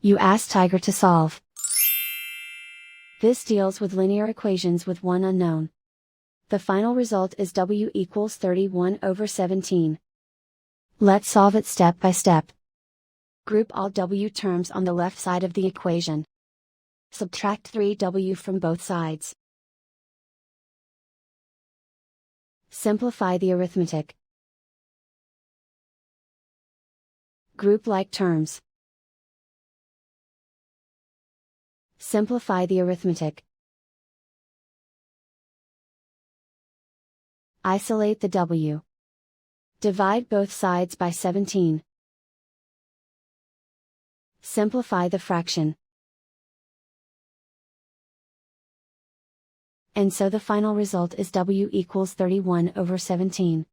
You ask Tiger to solve. This deals with linear equations with one unknown. The final result is w equals 31/17. Let's solve it step by step. Group all w terms on the left side of the equation. Subtract 3w from both sides. Simplify the arithmetic. Group like terms. Simplify the arithmetic. Isolate the w. Divide both sides by 17. Simplify the fraction. And so the final result is w equals 31/17.